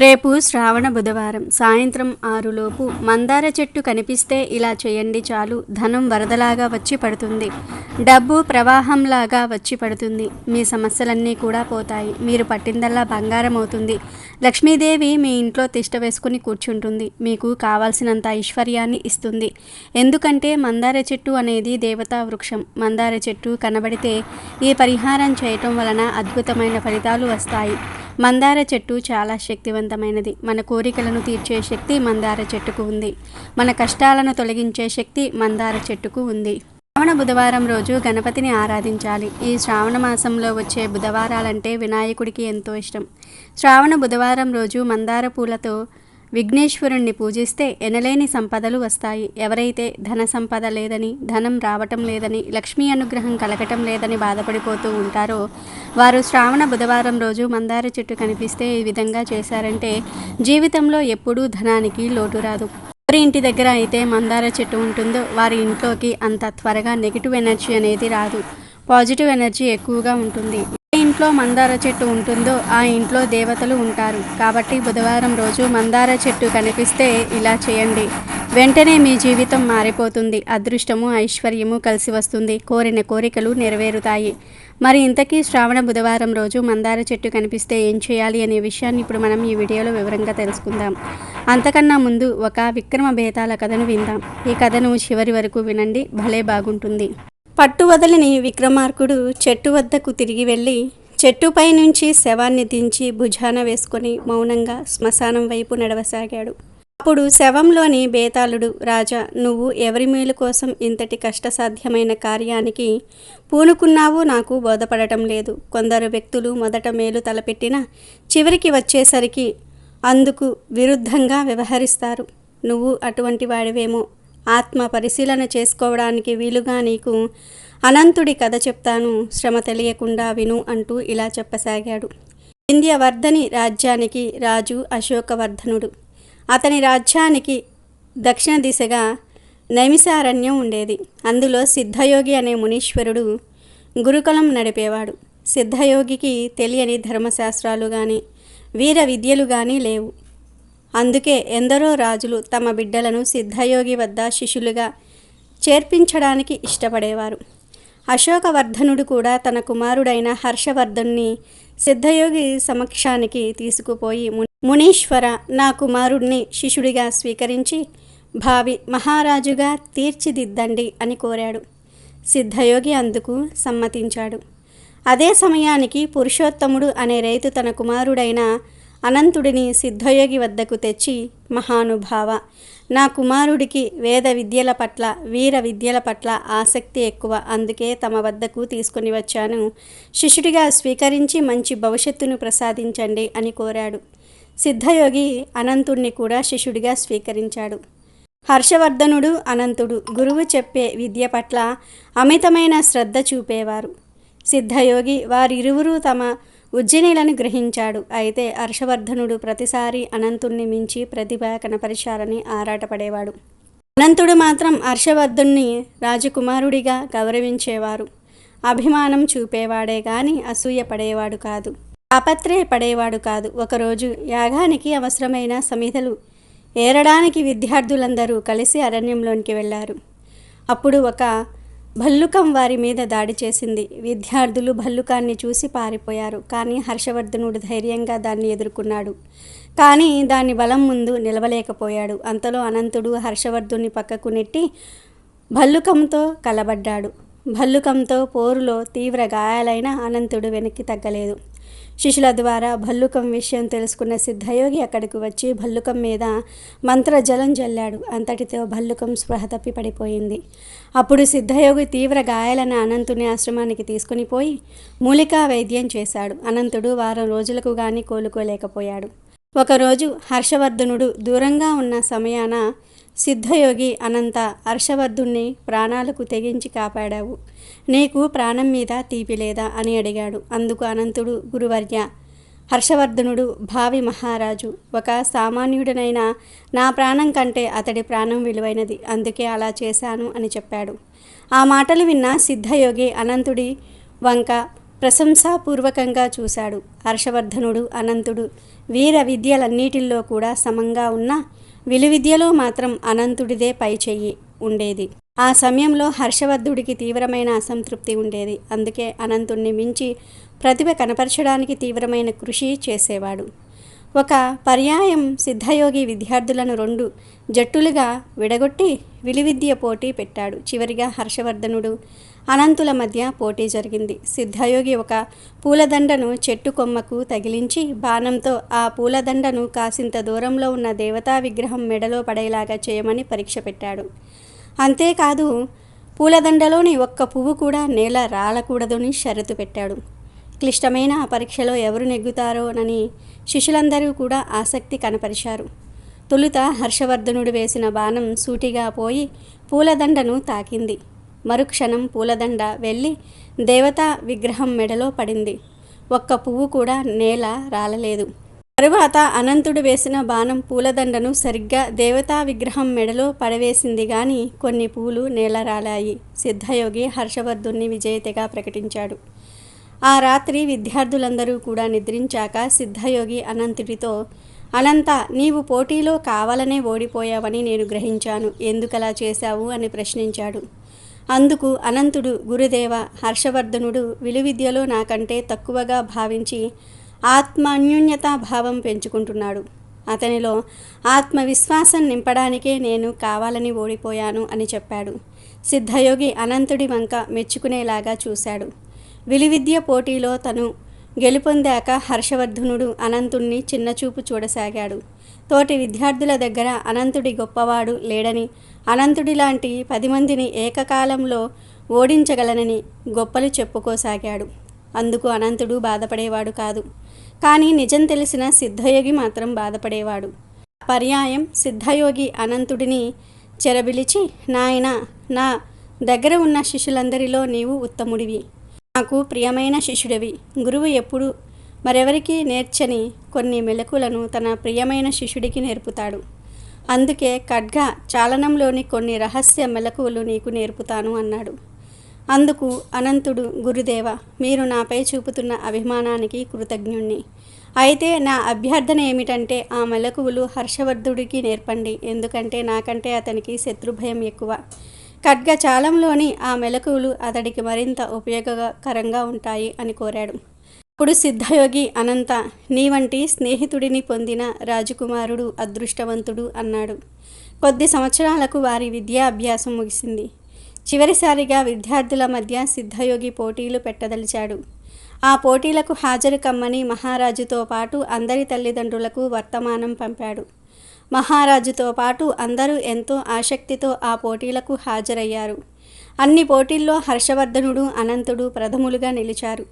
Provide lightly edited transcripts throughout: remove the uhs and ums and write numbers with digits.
రేపు శ్రావణ బుధవారం సాయంత్రం 6లోపు మందార చెట్టు కనిపిస్తే ఇలా చేయండి చాలు. ధనం వరదలాగా వచ్చి పడుతుంది. డబ్బు ప్రవాహంలాగా వచ్చి పడుతుంది. మీ సమస్యలన్నీ కూడా పోతాయి. మీరు పట్టిందల్లా బంగారం అవుతుంది. లక్ష్మీదేవి మీ ఇంట్లో తిష్ట వేసుకుని కూర్చుంటుంది. మీకు కావాల్సినంత ఐశ్వర్యాన్ని ఇస్తుంది. ఎందుకంటే మందార చెట్టు అనేది దేవతా వృక్షం. మందార చెట్టు కనబడితే ఈ పరిహారం చేయటం వలన అద్భుతమైన ఫలితాలు వస్తాయి. మందార చెట్టు చాలా శక్తివంతమైనది. మన కోరికలను తీర్చే శక్తి మందార చెట్టుకు ఉంది. మన కష్టాలను తొలగించే శక్తి మందార చెట్టుకు ఉంది. శ్రావణ బుధవారం రోజు గణపతిని ఆరాధించాలి. ఈ శ్రావణ మాసంలో వచ్చే బుధవారాలంటే వినాయకుడికి ఎంతో ఇష్టం. శ్రావణ బుధవారం రోజు మందార పూలతో విఘ్నేశ్వరుణ్ణి పూజిస్తే ఎనలేని సంపదలు వస్తాయి. ఎవరైతే ధన సంపద లేదని, ధనం రావటం లేదని, లక్ష్మీ అనుగ్రహం కలగటం లేదని బాధపడిపోతూ ఉంటారో వారు శ్రావణ బుధవారం రోజు మందార చెట్టు కనిపిస్తే ఈ విధంగా చేశారంటే జీవితంలో ఎప్పుడూ ధనానికి లోటు రాదు. ఎవరి ఇంటి దగ్గర అయితే మందార చెట్టు ఉంటుందో వారి ఇంట్లోకి అంత త్వరగా నెగిటివ్ ఎనర్జీ అనేది రాదు. పాజిటివ్ ఎనర్జీ ఎక్కువగా ఉంటుంది. ఏ ఇంట్లో మందార చెట్టు ఉంటుందో ఆ ఇంట్లో దేవతలు ఉంటారు. కాబట్టి బుధవారం రోజు మందార చెట్టు కనిపిస్తే ఇలా చేయండి. వెంటనే మీ జీవితం మారిపోతుంది. అదృష్టము, ఐశ్వర్యము కలిసి వస్తుంది. కోరిన కోరికలు నెరవేరుతాయి. మరి ఇంతకీ శ్రావణ బుధవారం రోజు మందార చెట్టు కనిపిస్తే ఏం చేయాలి అనే విషయాన్ని ఇప్పుడు మనం ఈ వీడియోలో వివరంగా తెలుసుకుందాం. అంతకన్నా ముందు ఒక విక్రమ బేతాళ కథను విందాం. ఈ కథను చివరి వరకు వినండి, భలే బాగుంటుంది. పట్టు వదలని విక్రమార్కుడు చెట్టు వద్దకు తిరిగి వెళ్ళి చెట్టుపై నుంచి శవాన్ని దించి భుజాన వేసుకొని మౌనంగా శ్మశానం వైపు నడవసాగాడు. అప్పుడు శవంలోని బేతాళుడు, రాజా, నువ్వు ఎవరి మేలు కోసం ఇంతటి కష్టసాధ్యమైన కార్యానికి పూనుకున్నావో నాకు బోధపడటం లేదు. కొందరు వ్యక్తులు మొదట మేలు తలపెట్టినా చివరికి వచ్చేసరికి అందుకు విరుద్ధంగా వ్యవహరిస్తారు. నువ్వు అటువంటి వాడివేమో. ఆత్మ పరిశీలన చేసుకోవడానికి వీలుగా నీకు అనంతుడి కథ చెప్తాను, శ్రమ తెలియకుండా విను అంటూ ఇలా చెప్పసాగాడు. వింధ్యవర్ధని రాజ్యానికి రాజు అశోకవర్ధనుడు. అతని రాజ్యానికి దక్షిణ దిశగా నైమిసారణ్యం ఉండేది. అందులో సిద్ధయోగి అనే మునీశ్వరుడు గురుకులం నడిపేవాడు. సిద్ధయోగికి తెలియని ధర్మశాస్త్రాలు కానీ వీర విద్యలు కానీ లేవు. అందుకే ఎందరో రాజులు తమ బిడ్డలను సిద్ధయోగి వద్ద శిష్యులుగా చేర్పించడానికి ఇష్టపడేవారు. అశోకవర్ధనుడు కూడా తన కుమారుడైన హర్షవర్ధన్ని సిద్ధయోగి సమక్షానికి తీసుకుపోయి, మునీశ్వర, నా కుమారుడిని శిష్యుడిగా స్వీకరించి భావి మహారాజుగా తీర్చిదిద్దండి అని కోరాడు. సిద్ధయోగి అందుకు సమ్మతించాడు. అదే సమయానికి పురుషోత్తముడు అనే రైతు తన కుమారుడైన అనంతుడిని సిద్ధయోగి వద్దకు తెచ్చి, మహానుభావ, నా కుమారుడికి వేద విద్యల పట్ల, వీర విద్యల పట్ల ఆసక్తి ఎక్కువ. అందుకే తమ వద్దకు తీసుకుని వచ్చాను. శిష్యుడిగా స్వీకరించి మంచి భవిష్యత్తును ప్రసాదించండి అని కోరాడు. సిద్ధయోగి అనంతుడిని కూడా శిష్యుడిగా స్వీకరించాడు. హర్షవర్ధనుడు, అనంతుడు గురువు చెప్పే విద్య పట్ల అమితమైన శ్రద్ధ చూపేవారు. సిద్ధయోగి వారిరువురు తమ ఉజ్జయినిలను గ్రహించాడు. అయితే హర్షవర్ధనుడు ప్రతిసారి అనంతుణ్ణి మించి ప్రతిభ కనపరిచారని ఆరాటపడేవాడు. అనంతుడు మాత్రం హర్షవర్ధుణ్ణి రాజకుమారుడిగా గౌరవించేవారు. అభిమానం చూపేవాడే గాని అసూయ పడేవాడు కాదు, పడేవాడు కాదు. ఒకరోజు యాగానికి అవసరమైన సమిధలు ఏరడానికి విద్యార్థులందరూ కలిసి అరణ్యంలోనికి వెళ్ళారు. అప్పుడు ఒక భల్లుకం వారి మీద దాడి చేసింది. విద్యార్థులు భల్లుకాన్ని చూసి పారిపోయారు. కానీ హర్షవర్ధనుడు ధైర్యంగా దాన్ని ఎదుర్కొన్నాడు. కానీ దాని బలం ముందు నిలవలేకపోయాడు. అంతలో అనంతుడు హర్షవర్ధుని పక్కకు నెట్టి భల్లుకంతో కలబడ్డాడు. భల్లుకంతో పోరులో తీవ్ర గాయాలైన అనంతుడు వెనక్కి తగ్గలేదు. శిష్యుల ద్వారా భల్లుకం విషయం తెలుసుకున్న సిద్ధయోగి అక్కడికి వచ్చి భల్లుకం మీద మంత్రజలం జల్లాడు. అంతటితో భల్లుకం స్పృహ తప్పి పడిపోయింది. అప్పుడు సిద్ధయోగి తీవ్ర గాయాలైన అనంతుని ఆశ్రమానికి తీసుకుని పోయి మూలికా వైద్యం చేశాడు. అనంతుడు వారం రోజులకు గాని కోలుకోలేకపోయాడు. ఒకరోజు హర్షవర్ధనుడు దూరంగా ఉన్న సమయాన సిద్ధయోగి, అనంత, హర్షవర్ధుణ్ణి ప్రాణాలకు తెగించి కాపాడావు. నీకు ప్రాణం మీద తీపి లేదా అని అడిగాడు. అందుకు అనంతుడు, గురువర్య, హర్షవర్ధనుడు భావి మహారాజు, ఒక సామాన్యుడనైనా నా ప్రాణం కంటే అతడి ప్రాణం విలువైనది, అందుకే అలా చేశాను అని చెప్పాడు. ఆ మాటలు విన్న సిద్ధయోగి అనంతుడి వంక ప్రశంసాపూర్వకంగా చూశాడు. హర్షవర్ధనుడు అనంతుడు వీర విద్యలన్నిటిల్లో కూడా సమంగా ఉన్న విలువిద్యలో మాత్రం అనంతుడిదే పై చెయ్యి ఉండేది. ఆ సమయంలో హర్షవర్ధుడికి తీవ్రమైన అసంతృప్తి ఉండేది. అందుకే అనంతుణ్ణి మించి ప్రతిభ కనపరచడానికి తీవ్రమైన కృషి చేసేవాడు. ఒక పర్యాయం సిద్ధయోగి విద్యార్థులను 2 జట్టులుగా విడగొట్టి విలువిద్య పోటీ పెట్టాడు. చివరిగా హర్షవర్ధనుడు అనంతుల మధ్య పోటీ జరిగింది. సిద్ధయోగి ఒక పూలదండను చెట్టు కొమ్మకు తగిలించి బాణంతో ఆ పూలదండను కాసింత దూరంలో ఉన్న దేవతా విగ్రహం మెడలో పడేలాగా చేయమని పరీక్ష పెట్టాడు. అంతేకాదు పూలదండలోని ఒక్క పువ్వు కూడా నేల రాలకూడదని షరతు పెట్టాడు. క్లిష్టమైన ఆ పరీక్షలో ఎవరు నెగ్గుతారోనని శిష్యులందరూ కూడా ఆసక్తి కనపరిచారు. తొలుత హర్షవర్ధనుడు వేసిన బాణం సూటిగా పోయి పూలదండను తాకింది. మరుక్షణం పూలదండ వెళ్ళి దేవతా విగ్రహం మెడలో పడింది. ఒక్క పువ్వు కూడా నేల రాలలేదు. తరువాత అనంతుడు వేసిన బాణం పూలదండను సరిగ్గా దేవతా విగ్రహం మెడలో పడవేసింది గాని కొన్ని పూలు నేల రాలాయి. సిద్ధయోగి హర్షవర్ధుణ్ణి విజేతగా ప్రకటించాడు. ఆ రాత్రి విద్యార్థులందరూ కూడా నిద్రించాక సిద్ధయోగి అనంతుడితో, అనంత, నీవు పోటీలో కావాలనే ఓడిపోయావని నేను గ్రహించాను. ఎందుకలా చేశావు అని ప్రశ్నించాడు. అందుకు అనంతుడు, గురుదేవ, హర్షవర్ధనుడు విలువిద్యలో నాకంటే తక్కువగా భావించి ఆత్మాన్యూన్యతా భావం పెంచుకుంటున్నాడు. అతనిలో ఆత్మవిశ్వాసం నింపడానికే నేను కావాలని ఓడిపోయాను అని చెప్పాడు. సిద్ధయోగి అనంతుడి వంక మెచ్చుకునేలాగా చూశాడు. విలువిద్య పోటీలో తను గెలుపొందాక హర్షవర్ధనుడు అనంతుణ్ణి చిన్నచూపు చూడసాగాడు. తోటి విద్యార్థుల దగ్గర అనంతుడి గొప్పవాడు లేడని, అనంతుడి లాంటి 10 మందిని ఏకకాలంలో ఓడించగలనని గొప్పలు చెప్పుకోసాగాడు. అందుకు అనంతుడు బాధపడేవాడు కాదు. కానీ నిజం తెలిసిన సిద్ధయోగి మాత్రం బాధపడేవాడు. పర్యాయం సిద్ధయోగి అనంతుడిని చెరబిలిచి, నాయనా, నా దగ్గర ఉన్న శిష్యులందరిలో నీవు ఉత్తముడివి, నాకు ప్రియమైన శిష్యుడివి. గురువు ఎప్పుడు మరెవరికి నేర్చని కొన్ని మెలకులను తన ప్రియమైన శిష్యుడికి నేర్పుతాడు. అందుకే ఖడ్గ చాలనంలోని కొన్ని రహస్య మెలకువలు నీకు నేర్పుతాను అన్నాడు. అందుకు అనంతుడు, గురుదేవ, మీరు నాపై చూపుతున్న అభిమానానికి కృతజ్ఞుణ్ణి. అయితే నా అభ్యర్థన ఏమిటంటే ఆ మెలకువలు హర్షవర్ధుడికి నేర్పండి. ఎందుకంటే నాకంటే అతనికి శత్రుభయం ఎక్కువ. ఖడ్గ చాలంలోని ఆ మెలకువలు అతడికి మరింత ఉపయోగకరంగా ఉంటాయి అని కోరాడు. అప్పుడు సిద్ధయోగి అనంత, నీ వంటి స్నేహితుడిని పొందిన రాజకుమారుడు అదృష్టవంతుడు అన్నాడు. కొద్ది సంవత్సరాలకు వారి విద్యాభ్యాసం ముగిసింది. చివరిసారిగా విద్యార్థుల మధ్య సిద్ధయోగి పోటీలు పెట్టదలిచాడు. ఆ పోటీలకు హాజరు కమ్మని మహారాజుతో పాటు అందరి తల్లిదండ్రులకు వర్తమానం పంపాడు. మహారాజుతో పాటు అందరూ ఎంతో ఆసక్తితో ఆ పోటీలకు హాజరయ్యారు. అన్ని పోటీల్లో హర్షవర్ధనుడు అనంతుడు ప్రథములుగా నిలిచారు.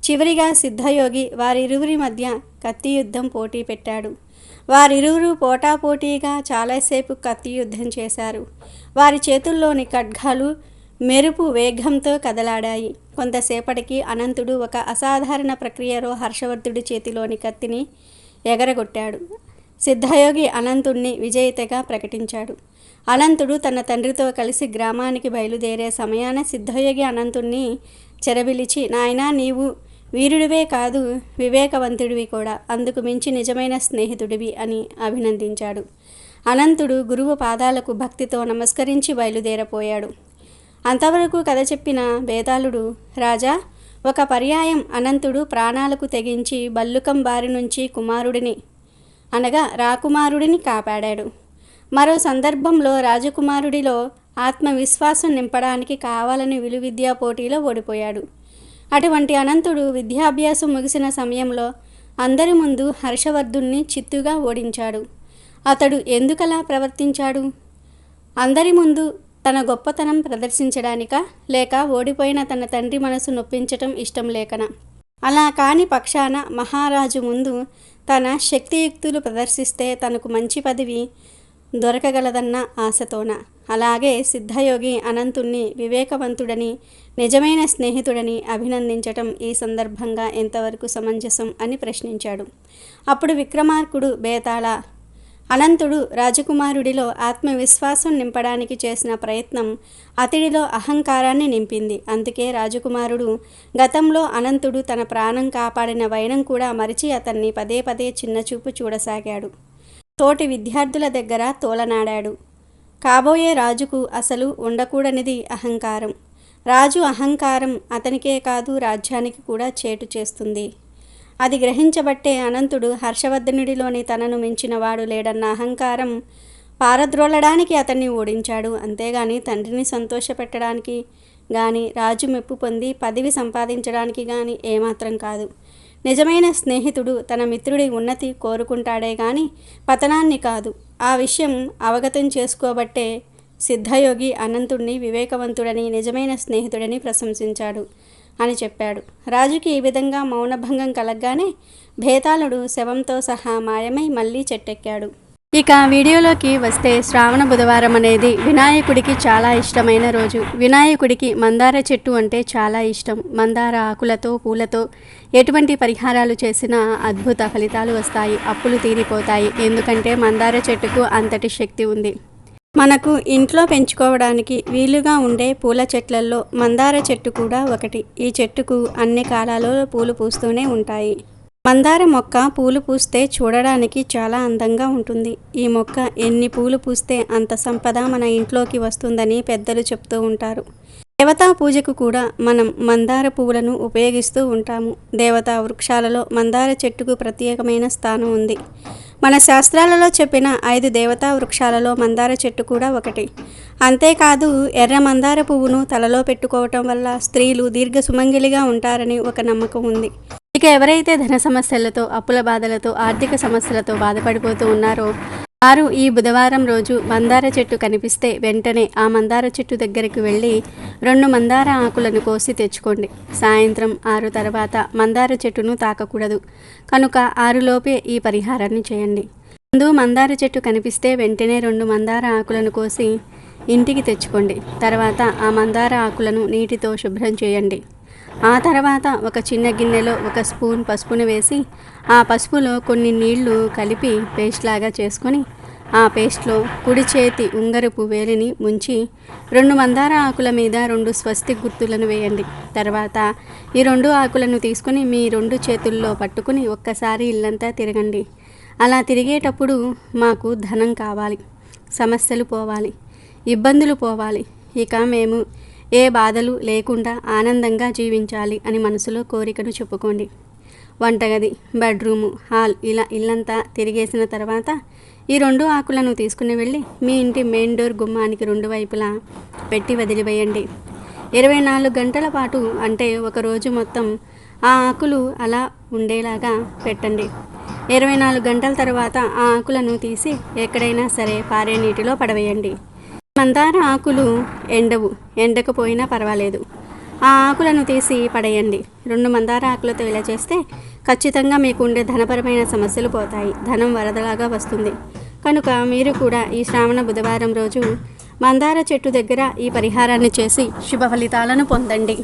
చివరిగా సిద్ధయోగి వారిరువురి మధ్య కత్తి యుద్ధం పోటీ పెట్టాడు. వారిరువురు పోటాపోటీగా చాలాసేపు కత్తి యుద్ధం చేశారు. వారి చేతుల్లోని ఖడ్గాలు మెరుపు వేగంతో కదలాడాయి. కొంతసేపటికి అనంతుడు ఒక అసాధారణ ప్రక్రియలో హర్షవర్ధుడి చేతిలోని కత్తిని ఎగరగొట్టాడు. సిద్ధయోగి అనంతుణ్ణి విజేతగా ప్రకటించాడు. అనంతుడు తన తండ్రితో కలిసి గ్రామానికి బయలుదేరే సమయాన సిద్ధయోగి అనంతుణ్ణి చెరబిలిచి, నాయనా, నీవు వీరుడివే కాదు, వివేకవంతుడివి కూడా, అందుకు మించి నిజమైన స్నేహితుడివి అని అభినందించాడు. అనంతుడు గురువు పాదాలకు భక్తితో నమస్కరించి బయలుదేరపోయాడు. అంతవరకు కథ చెప్పిన బేతాళుడు, రాజా, ఒక పర్యాయం అనంతుడు ప్రాణాలకు తెగించి బల్లుకం బారి నుంచి కుమారుడిని అనగా రాకుమారుడిని కాపాడాడు. మరో సందర్భంలో రాజకుమారుడిలో ఆత్మవిశ్వాసం నింపడానికి కావాలని విలువిద్యా పోటీలో ఓడిపోయాడు. అటువంటి అనంతుడు విద్యాభ్యాసం ముగిసిన సమయంలో అందరి ముందు హర్షవర్ధుణ్ణి చిత్తుగా ఓడించాడు. అతడు ఎందుకలా ప్రవర్తించాడు? అందరి ముందు తన గొప్పతనం ప్రదర్శించడానికా, లేక ఓడిపోయిన తన తండ్రి మనసు నొప్పించటం ఇష్టం లేకనా? అలా కాని పక్షాన మహారాజు ముందు తన శక్తియుక్తులు ప్రదర్శిస్తే తనకు మంచి పదవి దొరకగలదన్న ఆశతోన? అలాగే సిద్ధయోగి అనంతుణ్ణి వివేకవంతుడని, నిజమైన స్నేహితుడని అభినందించటం ఈ సందర్భంగా ఎంతవరకు సమంజసం అని ప్రశ్నించాడు. అప్పుడు విక్రమార్కుడు, బేతాళ, అనంతుడు రాజకుమారుడిలో ఆత్మవిశ్వాసం నింపడానికి చేసిన ప్రయత్నం అతడిలో అహంకారాన్ని నింపింది. అందుకే రాజకుమారుడు గతంలో అనంతుడు తన ప్రాణం కాపాడిన వైనం కూడా మరిచి అతన్ని పదే పదే చిన్నచూపు చూడసాగాడు. తోటి విద్యార్థుల దగ్గర తోలనాడాడు. కాబోయే రాజుకు అసలు ఉండకూడనిది అహంకారం. రాజు అహంకారం అతనికే కాదు రాజ్యానికి కూడా చేటు చేస్తుంది. అది గ్రహించబట్టే అనంతుడు హర్షవర్ధనుడిలోని తనను మించిన వాడు లేడన్న అహంకారం పారద్రోలడానికి అతన్ని ఓడించాడు. అంతేగాని తండ్రిని సంతోషపెట్టడానికి కానీ రాజు మెప్పు పొంది పదవి సంపాదించడానికి కానీ ఏమాత్రం కాదు. నిజమైన స్నేహితుడు తన మిత్రుడి ఉన్నతి కోరుకుంటాడే కానీ పతనాన్ని కాదు. ఆ విషయం అవగతం చేసుకోబట్టే సిద్ధయోగి అనంతుడిని వివేకవంతుడని నిజమైన స్నేహితుడని ప్రశంసించాడు అని చెప్పాడు. రాజుకి ఈ విధంగా మౌనభంగం కలగ్గానే భేతాళుడు శవంతో సహా మాయమై మళ్ళీ చెట్టెక్కాడు. ఇక వీడియోలోకి వస్తే శ్రావణ బుధవారం అనేది వినాయకుడికి చాలా ఇష్టమైన రోజు. వినాయకుడికి మందార చెట్టు అంటే చాలా ఇష్టం. మందార ఆకులతో పూలతో ఎటువంటి పరిహారాలు చేసినా అద్భుత ఫలితాలు వస్తాయి, అప్పులు తీరిపోతాయి. ఎందుకంటే మందార చెట్టుకు అంతటి శక్తి ఉంది. మనకు ఇంట్లో పెంచుకోవడానికి వీలుగా ఉండే పూల చెట్లల్లో మందార చెట్టు కూడా ఒకటి. ఈ చెట్టుకు అన్ని కాలాలలో పూలు పూస్తూనే ఉంటాయి. మందార మొక్క పూలు పూస్తే చూడడానికి చాలా అందంగా ఉంటుంది. ఈ మొక్క ఎన్ని పూలు పూస్తే అంత సంపద మన ఇంట్లోకి వస్తుందని పెద్దలు చెప్తూ ఉంటారు. దేవతా పూజకు కూడా మనం మందార పువ్వులను ఉపయోగిస్తూ ఉంటాము. దేవతా వృక్షాలలో మందార చెట్టుకు ప్రత్యేకమైన స్థానం ఉంది. మన శాస్త్రాలలో చెప్పిన 5 దేవతా వృక్షాలలో మందార చెట్టు కూడా ఒకటి. అంతేకాదు ఎర్ర మందార పువ్వును తలలో పెట్టుకోవటం వల్ల స్త్రీలు దీర్ఘ సుమంగిలిగా ఉంటారని ఒక నమ్మకం ఉంది. ఇక ఎవరైతే ధన సమస్యలతో, అప్పుల బాధలతో, ఆర్థిక సమస్యలతో బాధపడిపోతూ ఉన్నారో వారు ఈ బుధవారం రోజు మందార చెట్టు కనిపిస్తే వెంటనే ఆ మందార చెట్టు దగ్గరికి వెళ్ళి 2 మందార ఆకులను కోసి తెచ్చుకోండి. సాయంత్రం 6 తర్వాత మందార చెట్టును తాకకూడదు కనుక 6 లోపే ఈ పరిహారాన్ని చేయండి. ముందు మందార చెట్టు కనిపిస్తే వెంటనే 2 మందార ఆకులను కోసి ఇంటికి తెచ్చుకోండి. తర్వాత ఆ మందార ఆకులను నీటితో శుభ్రం చేయండి. ఆ తర్వాత ఒక చిన్న గిన్నెలో 1 స్పూన్ పసుపును వేసి ఆ పసుపులో కొన్ని నీళ్లు కలిపి పేస్ట్ లాగా చేసుకొని ఆ పేస్ట్లో కుడి చేతి ఉంగరపు వేలిని ముంచి 2 మందార ఆకుల మీద 2 స్వస్తిక్ గుర్తులను వేయండి. తర్వాత ఈ 2 ఆకులను తీసుకుని మీ 2 చేతుల్లో పట్టుకుని ఒక్కసారి ఇల్లంతా తిరగండి. అలా తిరిగేటప్పుడు మాకు ధనం కావాలి, సమస్యలు పోవాలి, ఇబ్బందులు పోవాలి, ఇక మేము ఏ బాధలు లేకుండా ఆనందంగా జీవించాలి అని మనసులో కోరికను చెప్పుకోండి. వంటగది, బెడ్రూము, హాల్ ఇలా ఇల్లంతా తిరిగేసిన తర్వాత ఈ 2 ఆకులను తీసుకుని వెళ్ళి మీ ఇంటి మెయిన్ డోర్ గుమ్మానికి 2 వైపులా పెట్టి వదిలివేయండి. 24 గంటల పాటు అంటే ఒక రోజు మొత్తం ఆ ఆకులు అలా ఉండేలాగా పెట్టండి. 24 గంటల తర్వాత ఆ ఆకులను తీసి ఎక్కడైనా సరే పారే నీటిలో పడవేయండి. మందార ఆకులు ఎండకపోయినా పర్వాలేదు. ఆ ఆకులను తీసి పడేయండి. 2 మందార ఆకులతో ఇలా చేస్తే ఖచ్చితంగా మీకు ఉండే ధనపరమైన సమస్యలు పోతాయి, ధనం వరదలాగా వస్తుంది. కనుక మీరు కూడా ఈ శ్రావణ బుధవారం రోజు మందార చెట్టు దగ్గర ఈ పరిహారాన్ని చేసి శుభ ఫలితాలను పొందండి.